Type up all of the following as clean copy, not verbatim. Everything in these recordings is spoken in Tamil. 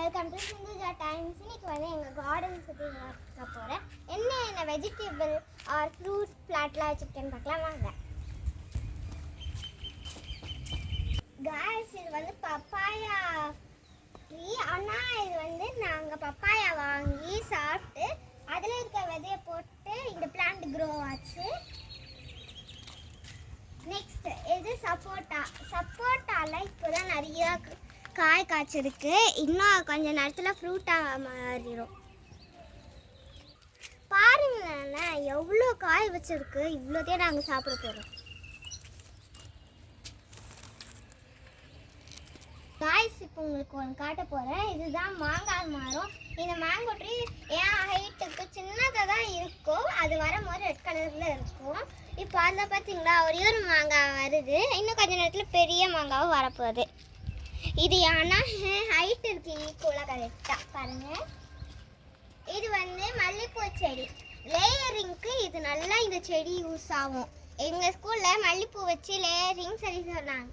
Welcome to Sindhuja times. இன்னைக்கு வந்து எங்கள் கார்டன் சுற்றி பார்க்க போகிறேன். என்ன வெஜிடபிள் ஆர் ஃப்ரூட்ஸ் பிளாட்லாம் வச்சுருக்கேன்னு பார்க்கலாம் வாங்க. காய்ஸ், இது வந்து பப்பாயா ட்ரீ. ஆனால் இது வந்து நாங்கள் பப்பாயா வாங்கி சாப்பிட்டு அதில் இருக்க விதையை போட்டு இந்த பிளான்ட் க்ரோ ஆச்சு. நெக்ஸ்ட் இது சப்போட்டாவில் இப்போ தான் நிறைய காய் காய்ச்சிருக்கு. இன்னும் கொஞ்சம் நேரத்தில் ஃப்ரூட்டாக மாறிடும். பாருங்களேன் எவ்வளோ காய் வச்சிருக்கு. இவ்வளோத்தையும் நாங்கள் சாப்பிட போகிறோம். காய்ஸ் இப்போ உங்களுக்கு ஒன்று காட்ட போகிறேன். இதுதான் மாங்காய் மரம். இந்த மேங்கோ ட்ரீ என் ஹைட்டுக்கு சின்னதாக தான் இருக்கும். அது வரும்போது ரெட் கலரில் இருக்கும். இப்போ அதில் பார்த்தீங்களா ஒரே ஒரு மாங்காய் வருது. இன்னும் கொஞ்சம் நேரத்தில் பெரிய மாங்காவும் வரப்போகுது. இது ஆனால் ஹைட் இருக்கு ஈக்குவலாக கரெக்டாக பாருங்கள். இது வந்து மல்லிகைப்பூ செடி லேயரிங்க்கு இது நல்லா இந்த செடி யூஸ் ஆகும். எங்கள் ஸ்கூலில் மல்லிகைப்பூ வச்சு லேயரிங் சரி சொன்னாங்க.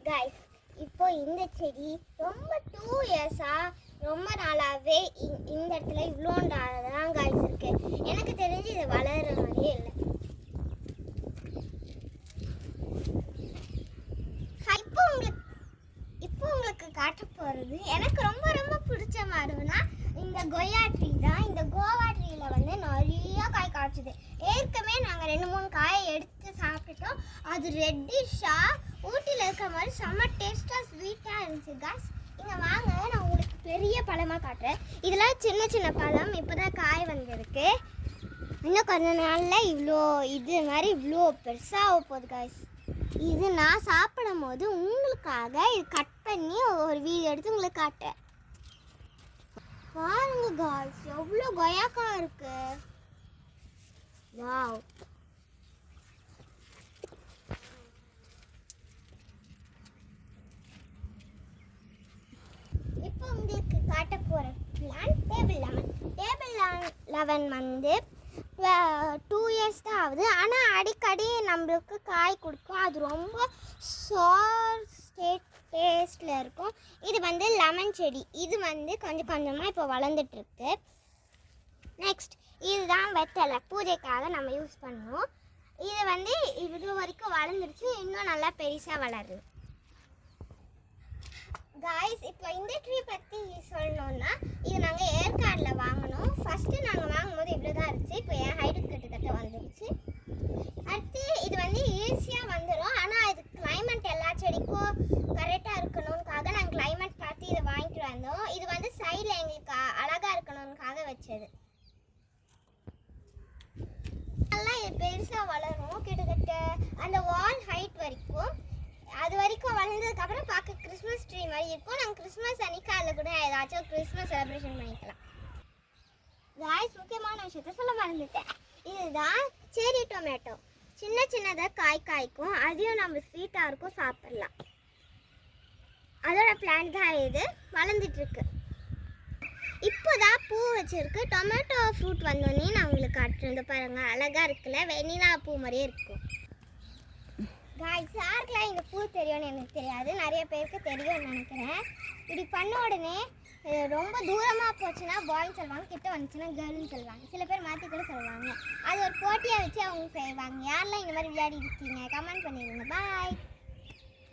கைஸ், இப்போ இந்த செடி ரொம்ப 2 இயர்ஸாக ரொம்ப நாளாகவே இந்த இடத்துல இவ்வளோண்டாதான் காய்ஸ் இருக்கு. எனக்கு தெரிஞ்சு இது வளர்கிற மாதிரியே இல்லை. இப்போ உங்களுக்கு காட்ட போகிறது எனக்கு ரொம்ப ரொம்ப பிடிச்ச மரம்னா இந்த கொய்யா ட்ரீ தான். இந்த கோவா ட்ரீயில் வந்து நிறைய காய் காய்ச்சுது. ஏற்கனவே நாங்கள் 2-3 காயை எடுத்து சாப்பிட்டுட்டோம். அது ரெட்டிஷாக ஊட்டியில் இருக்கிற மாதிரி செம்ம டேஸ்ட்டாக ஸ்வீட்டாக இருந்துச்சு. காய்ஸ், இங்கே வாங்க, நான் உங்களுக்கு பெரிய பழமாக காட்டுறேன். இதெல்லாம் சின்ன சின்ன பழம். இப்போ தான் காய் வந்திருக்கு. இன்னும் கொஞ்ச நாளில் இது மாதிரி இவ்வளோ பெருசாக போகுது. காய்ஸ், இது நான் சாப்பிடும் போது உங்களுக்காக இது கட் பண்ணி ஒரு வீடியோ எடுத்து உங்களுக்கு காட்டுறேன். பாருங்க காய்ஸ், எவ்வளோ கொய்யாக்காய் இருக்கு. வாவ். இப்போ உங்களுக்கு காட்ட போகிற பிளான்ட் டேபிள் லெமன் வந்து 2 இயர்ஸ் தான் ஆகுது. ஆனால் அடிக்கடி நம்மளுக்கு காய் கொடுக்கும். அது ரொம்ப சார் டேஸ்டில் இருக்கும். இது வந்து லெமன் செடி. இது வந்து கொஞ்சம் கொஞ்சமாக இப்போ வளர்ந்துட்டுருக்கு. நெக்ஸ்ட் இதுதான் வெத்தலை. பூஜைக்காக நம்ம யூஸ் பண்ணுவோம். இது வந்து இது வரைக்கும் வளர்ந்துருச்சு. இன்னும் நல்லா பெருசாக வளருது. காய்ஸ், இப்போ இந்த ட்ரீ பற்றி சொல்லணுன்னா இது நாங்கள் ஏற்காடில் வாங்கினோம். ஃபஸ்ட்டு நாங்கள் வாங்கும்போது இவ்வளோ தான் இருந்துச்சு. இப்போ என் ஹைட்டுக்கு கிட்டத்தட்ட வந்துருச்சு. அடுத்து இது வந்து ஈஸியாக வந்துடும். ஆனால் இது கிளைமேட் எல்லா செடிக்கும் கரெக்டாக இருக்கணும்னுக்காக நாங்கள் கிளைமேட் பார்த்து இதை வாங்கிட்டு வந்தோம். இது வந்து சைடில் எங்களுக்கு அழகாக இருக்கணும்னுக்காக வச்சது. நல்லா இது பெருசாக வளரும். கிட்டத்தட்ட அந்த வால் ஹைட் வரைக்கும். அது வரைக்கும் வளர்ந்ததுக்கப்புறம் பார்க்க கிறிஸ்மஸ் ட்ரீ மாதிரி இருக்கும். நாங்கள் கிறிஸ்மஸ் அன்னைக்கு அதில் கூட ஏதாச்சும் கிறிஸ்மஸ் செலிப்ரேஷன் பண்ணிக்கலாம். காய்ஸ், முக்கியமான விஷயத்த சொல்ல மறந்துட்டேன். இதுதான் செரி டொமேட்டோ. சின்ன சின்னதாக காய்க்கும். அதையும் நம்ம ஸ்வீட்டாக இருக்கும், சாப்பிடலாம். அதோட பிளான்ட் தான் இது. வளர்ந்துட்டுருக்கு. இப்போதான் பூ வச்சிருக்கு. டொமேட்டோ ஃப்ரூட் வந்தோடனே நான் உங்களுக்கு காட்டுறது பாருங்கள். அழகாக இருக்குல்ல, வெண்ணிலா பூ மாதிரியே இருக்கும். காய்ஸ், யாருக்கெல்லாம் இந்த பூ தெரியும்னு எனக்கு தெரியாது. நிறைய பேருக்கு தெரியும்னு நினைக்கிறேன். இப்படி பண்ண உடனே ரொம்ப தூரமாக போச்சுன்னா பாய்ன்னு சொல்லுவாங்க, கிட்ட வந்துச்சுன்னா கேர்ள்னு சொல்லுவாங்க. சில பேர் மாற்றி கூட சொல்லுவாங்க. அது ஒரு போட்டியாக வச்சு அவங்க செய்வாங்க. யாரெல்லாம் இந்த மாதிரி விளையாடி இருக்கீங்க கமெண்ட் பண்ணிடுங்க. பாய்.